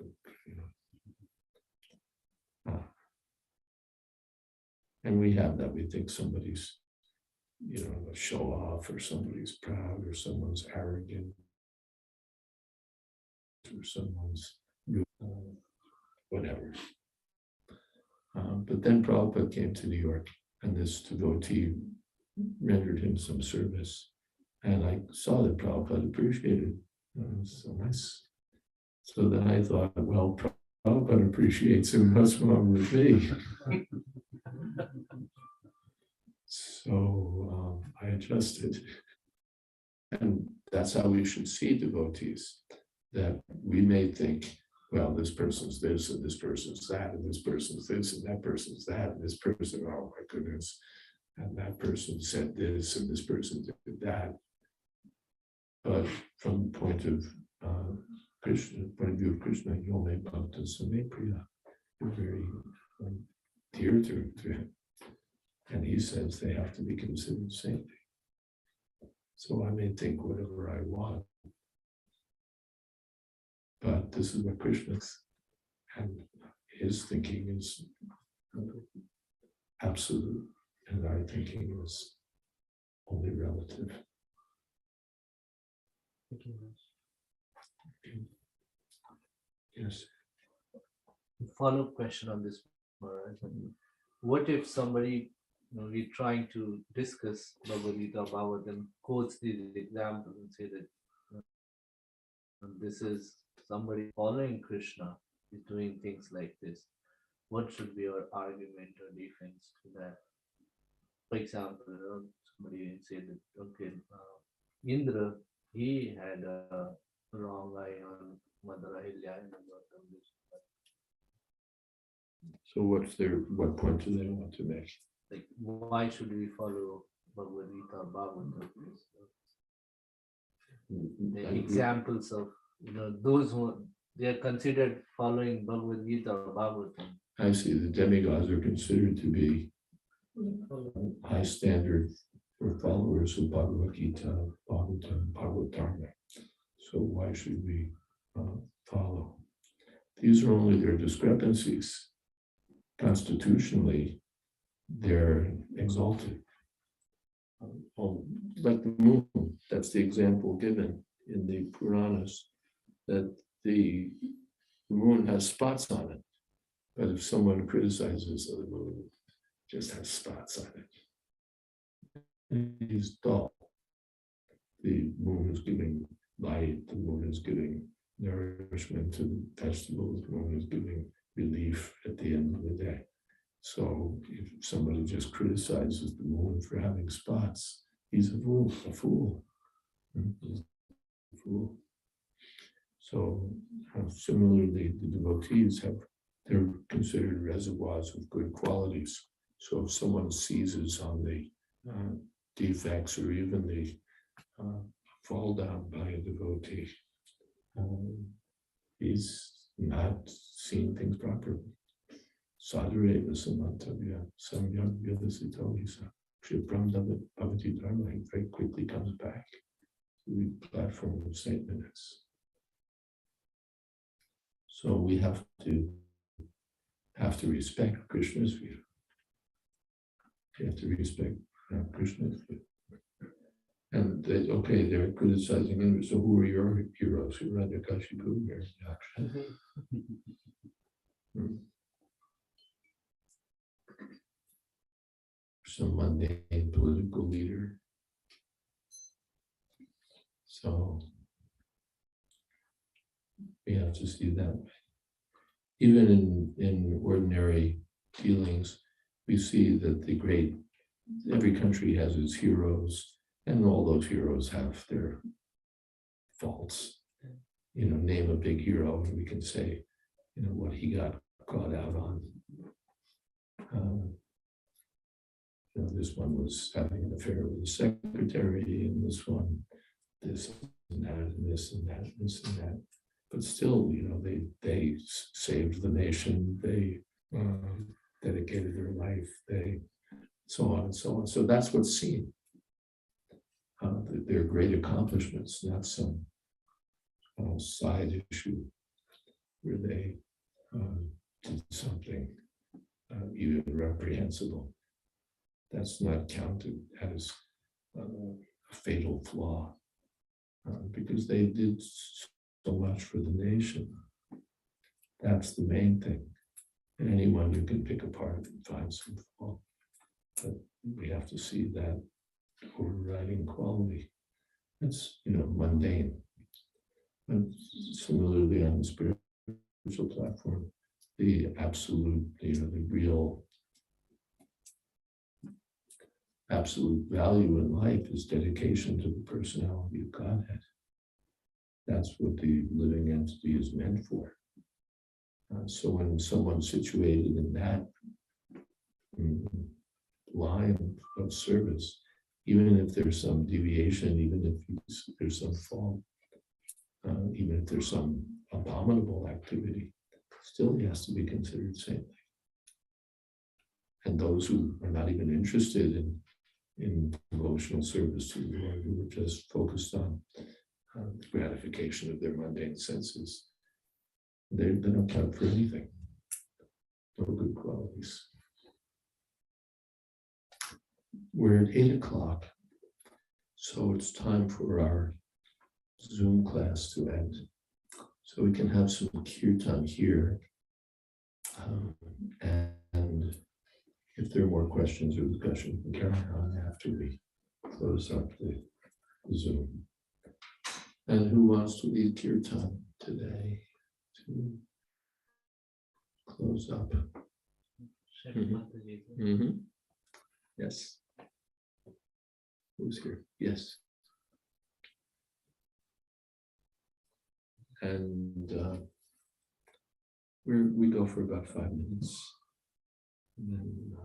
and we have that. We think somebody's, a show off, or somebody's proud, or someone's arrogant, or someone's whatever. But then Prabhupada came to New York, and this devotee rendered him some service. And I saw that Prabhupada appreciated it. It was so nice. So then I thought, well, Prabhupada appreciates him, what's wrong with me? So I adjusted. And that's how we should see devotees, that we may think, well, this person's this, and this person's that, and this person's this, and that person's that, and this person, oh my goodness, and that person said this, and this person did that. But from the point of Krishna, point of view of Krishna, Yome Bhakta Same Priya, you're very dear to him. And he says they have to be considered saintly. So I may think whatever I want, but this is what Krishna's, and his thinking is absolute, and our thinking is only relative. Yes. Follow-up question on this, Maharaj. What if somebody, we're trying to discuss Bhagavad Gita, Bhagavatam, quotes these examples and say that this is somebody following Krishna is doing things like this. What should be our argument or defense to that? For example, somebody said that, okay, Indra, he had a wrong eye on Mother Ahilya and about this. So what point do they want to make? Like, why should we follow Bhagavad Gita, Bhagavatam? The examples of, those who they are considered following Bhagavad Gita or Bhagavatam. I see the demigods are considered to be high standard for followers of Bhagavad Gita, Bhagavatam, Bhagavatam. So why should we follow? These are only their discrepancies. Constitutionally, they're exalted. Like the moon, that's the example given in the Puranas, that the moon has spots on it. But if someone criticizes the moon, it just has spots on it. It is dull. The moon is giving light, the moon is giving nourishment to the vegetables, the moon is giving relief at the end of the day. So if somebody just criticizes the moon for having spots, he's a fool, a fool. So similarly, the devotees they're considered reservoirs of good qualities. So if someone seizes on the defects or even the fall down by a devotee, he's not seeing things properly. Sadhureva samantavya samyam vyavasito hisa kshipram bhavati dharma. He very quickly comes back to the platform of Saint minutes. So we have to respect Krishna's view. We have to respect Krishna's view. And they're criticizing him. So who are your heroes? Hiranyakashipu, Yaksha. Some mundane political leader. So we have to see that way. Even in ordinary dealings, we see that every country has its heroes, and all those heroes have their faults. Name a big hero, and we can say, what he got caught out on. This one was having an affair with the secretary, and this one, this and that, and this and that, and this and that. But still, they saved the nation. They dedicated their life. They so on and so on. So that's what's seen. Their great accomplishments, not some side issue where they did something even reprehensible. That's not counted as a fatal flaw because they did so much for the nation. That's the main thing. And anyone you can pick apart and find some flaw. But we have to see that overriding quality. It's mundane. And similarly on the spiritual platform, the absolute, the real absolute value in life is dedication to the personality of Godhead. That's what the living entity is meant for. So when someone's situated in that line of service, even if there's some deviation, even if there's some fault, even if there's some abominable activity, still he has to be considered saintly. And those who are not even interested in devotional service to the Lord, who are just focused on the gratification of their mundane senses, they don't count for anything. No good qualities. We're at 8 o'clock, so it's time for our Zoom class to end. So we can have some kirtan here. And if there are more questions or discussion, we can carry on after we close up the Zoom. And who wants to lead kirtan today to close up? Yes. Who's here? Yes. And we go for about 5 minutes, and then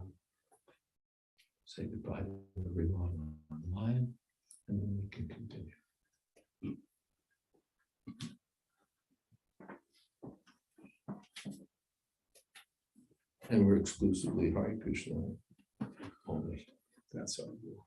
say goodbye to everyone online, and then we can continue. And we're exclusively Hare Krishna only. That's our rule.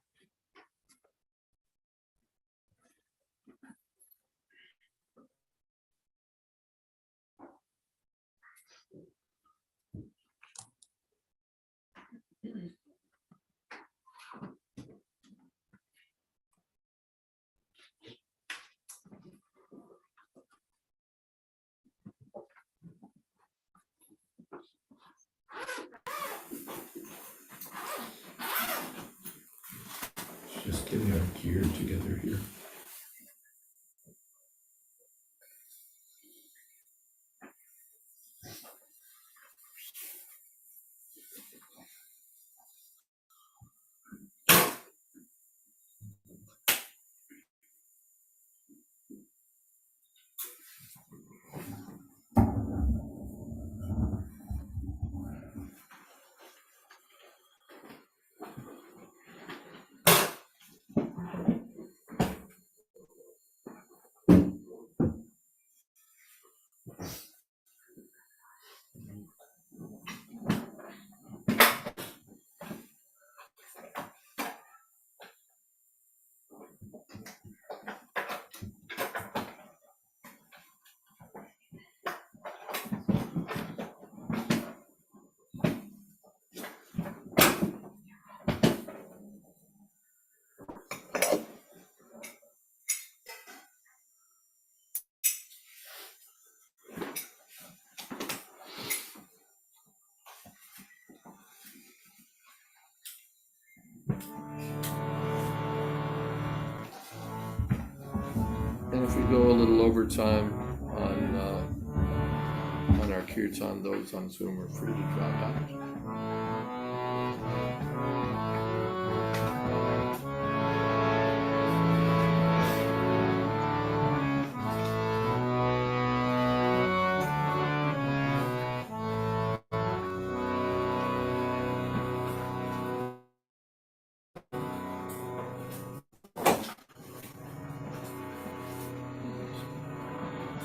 Just getting our gear together here. And if we go a little over time on our kirtan, those on Zoom are free to drop out.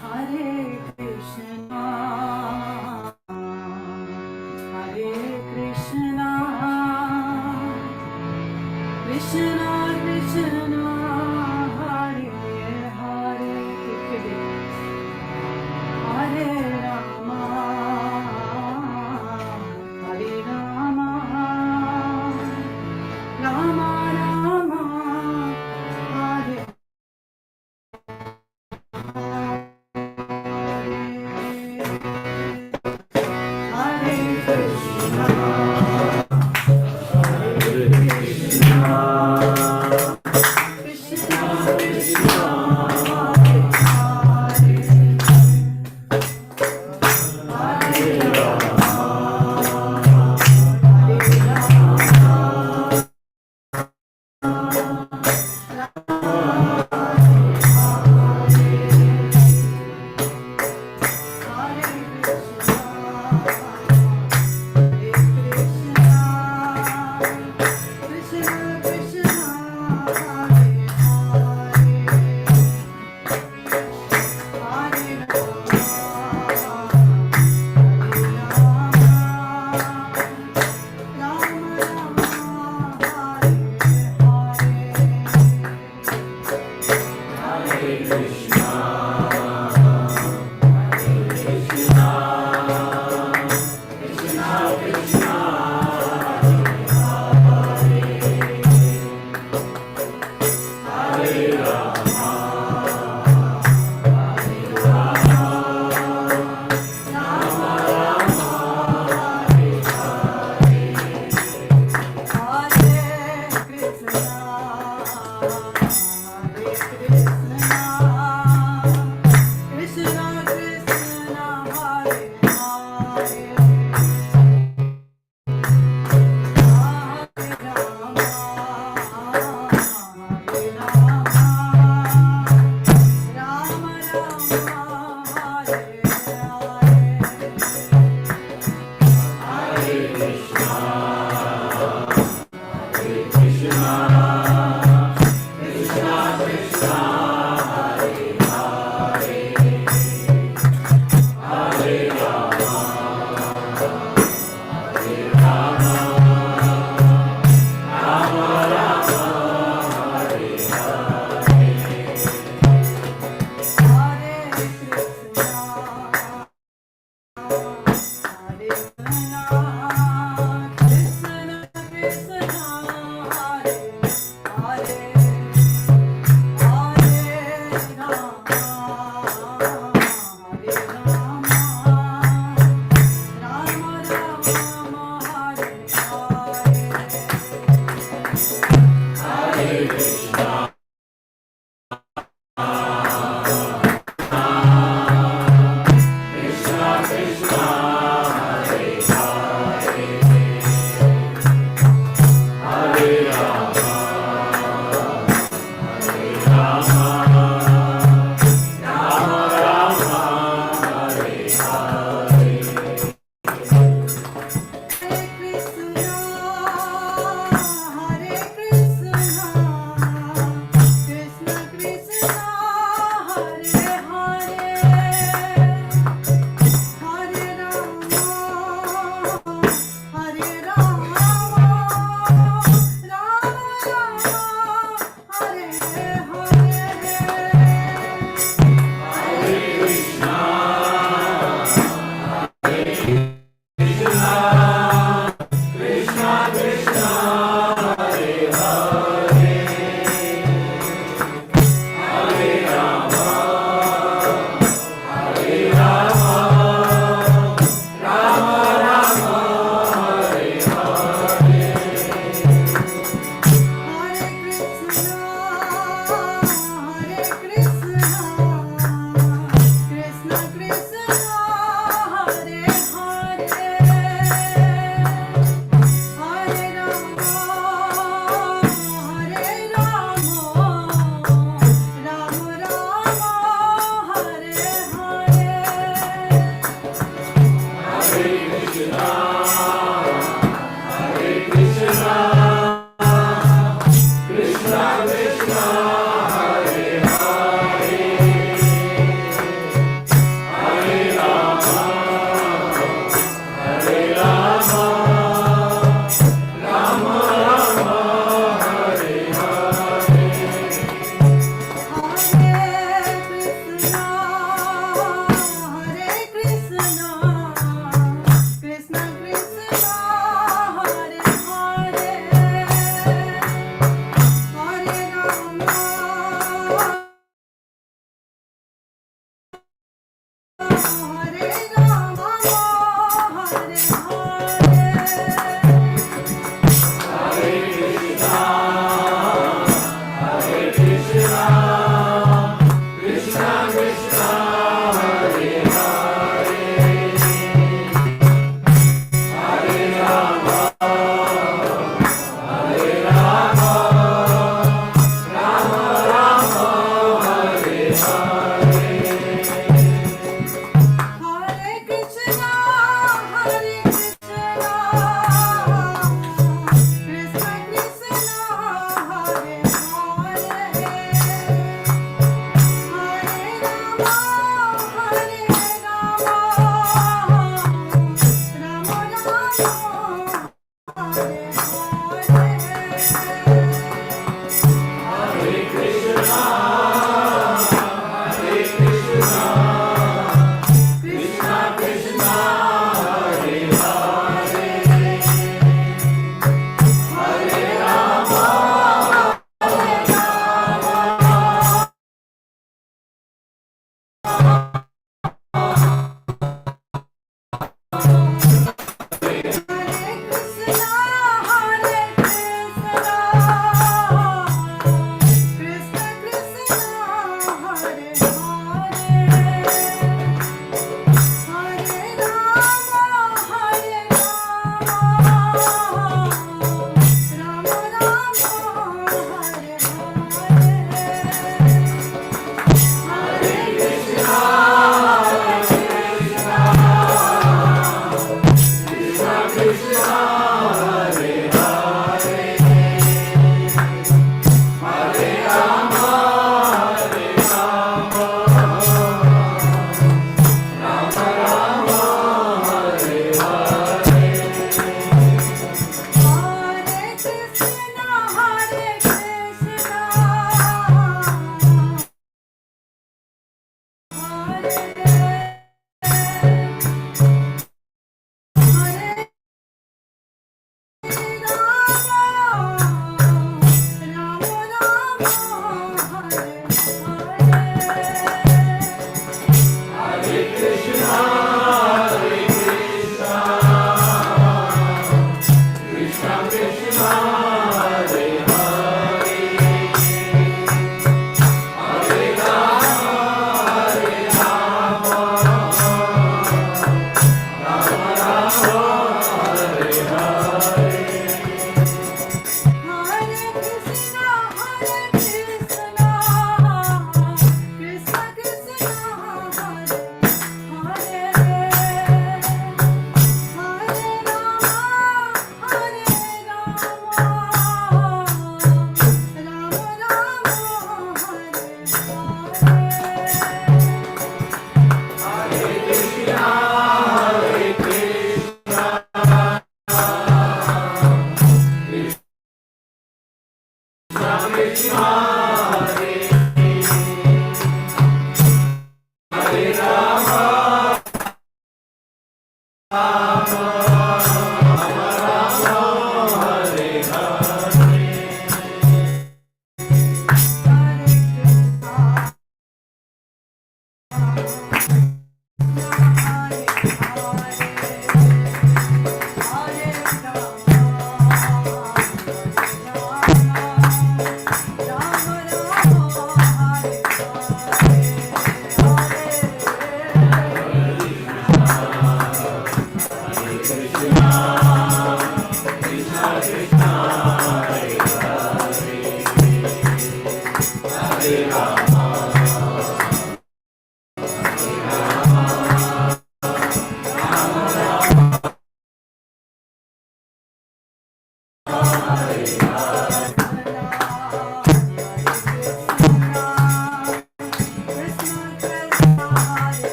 Hare Krishna, Hare Krishna, Krishna Krishna, Hare Hare, Hare Rama, Hare Rama, Rama Rama, Hare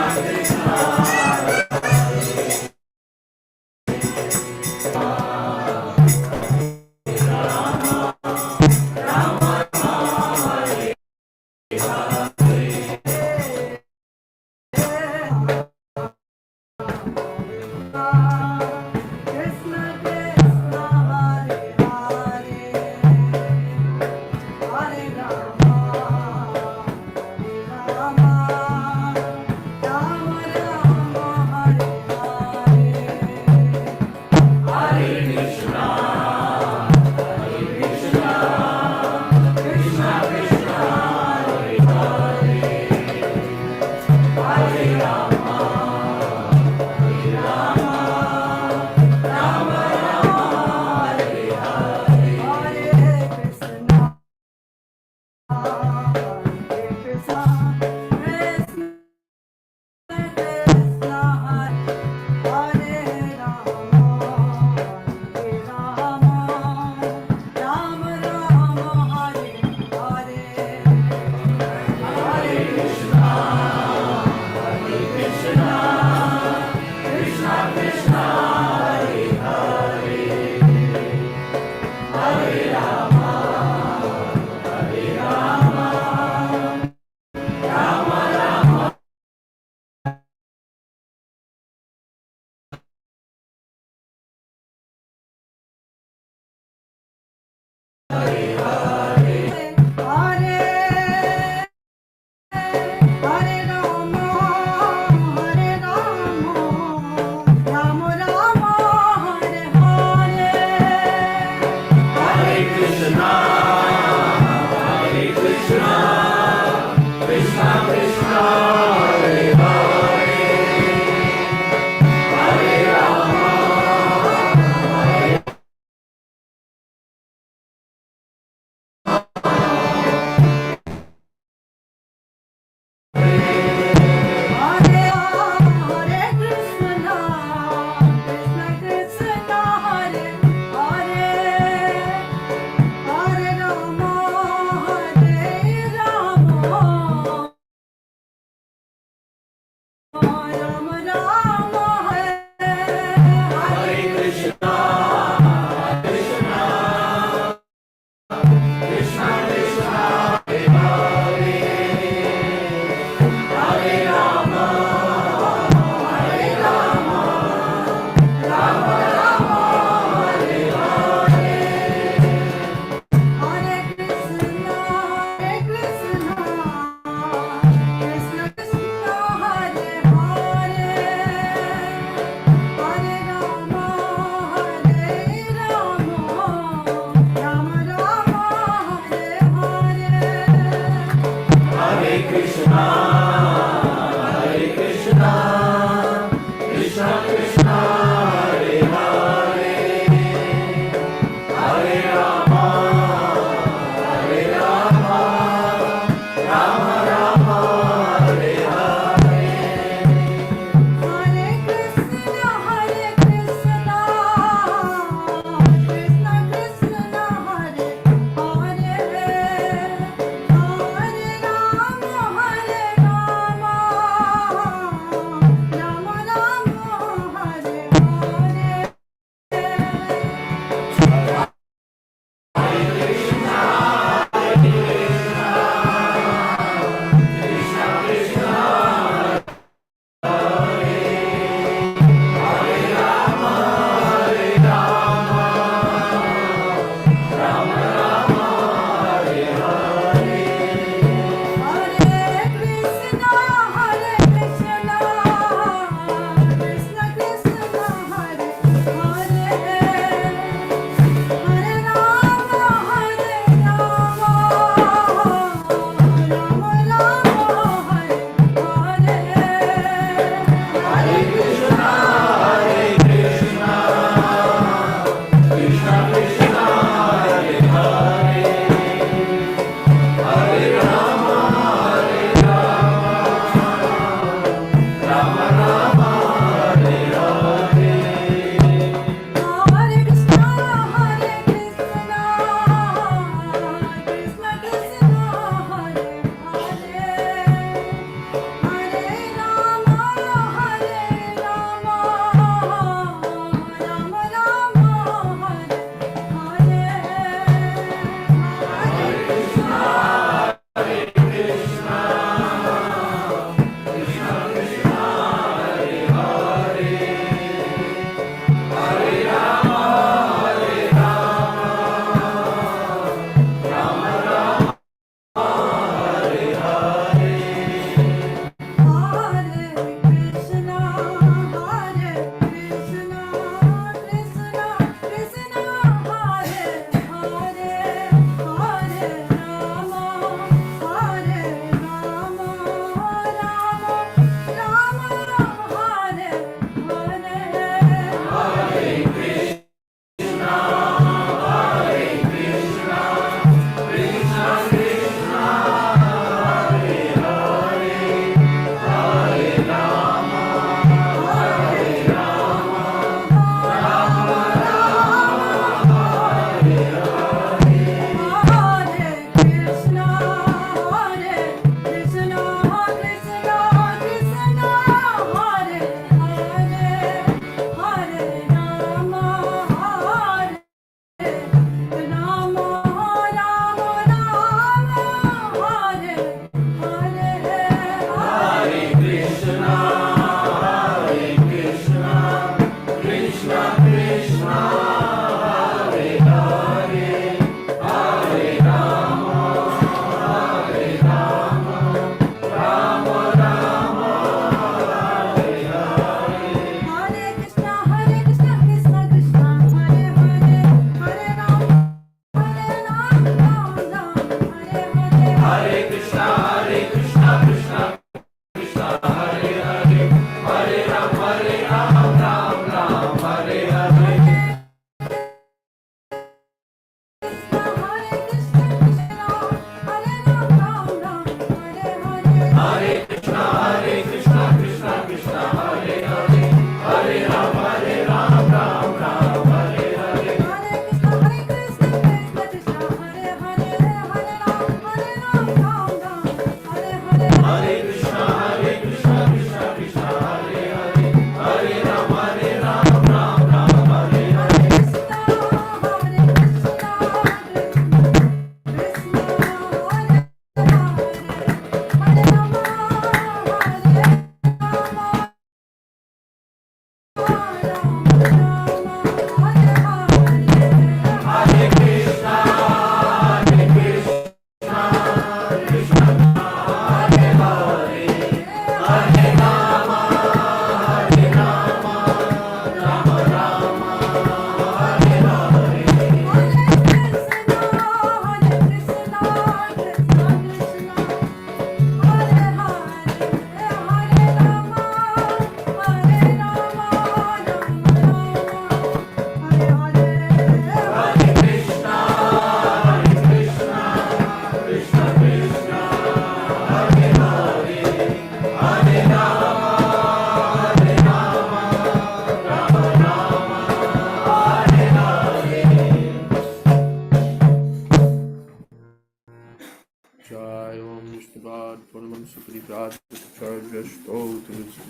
Hare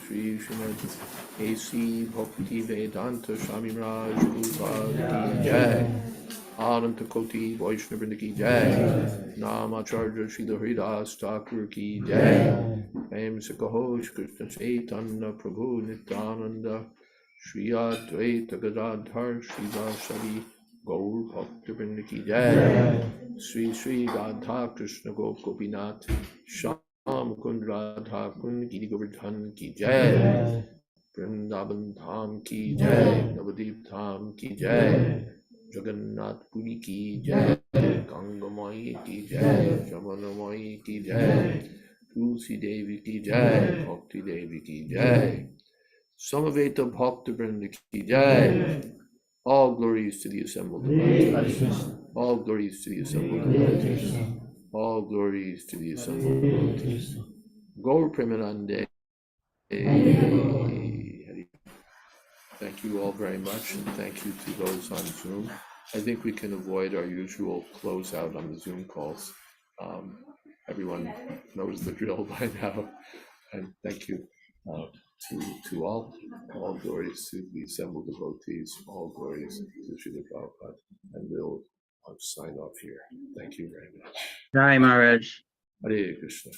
Shri Srimad A.C. Bhakti Vedanta Swami Raj Gopal Ki Jai. Ananta Koti Vaishnava Vrinda Ki Jai. Namacharya Srila Haridas Thakur Ki Jai. Aim Sakahosh Krishna Chaitanya Prabhu Nityananda Shri Advaita Gadadhar Srivasadi Gaur Bhakta Vrinda Ki Jai. Sri Sri Radha Krishna Gopinath Sham Kund Radha Kund Giri Govardhan Ki Jai. Vrindavan Dham Ki Jai. Navadip Dham Ki Jai. Jagannath Puri Ki Jai. Gangamai Ki Jai. Jamunamai Ki Jai. Tulsi Devi Ki Jai. Bhakti Devi Ki Jai. Samaveta Bhakta Vrinda Ki Jai. All glories to the assembled devotees. All glories to the assembled devotees. All glories to the assembled devotees. Gaur Premanande. Thank you all very much, and thank you to those on Zoom. I think we can avoid our usual closeout on the Zoom calls. Everyone knows the drill by now, and thank you to all glories to the assembled devotees, all glories to Srila Prabhupada, and we'll sign off here. Thank you very much. Jai Maharaj. Hare Krishna.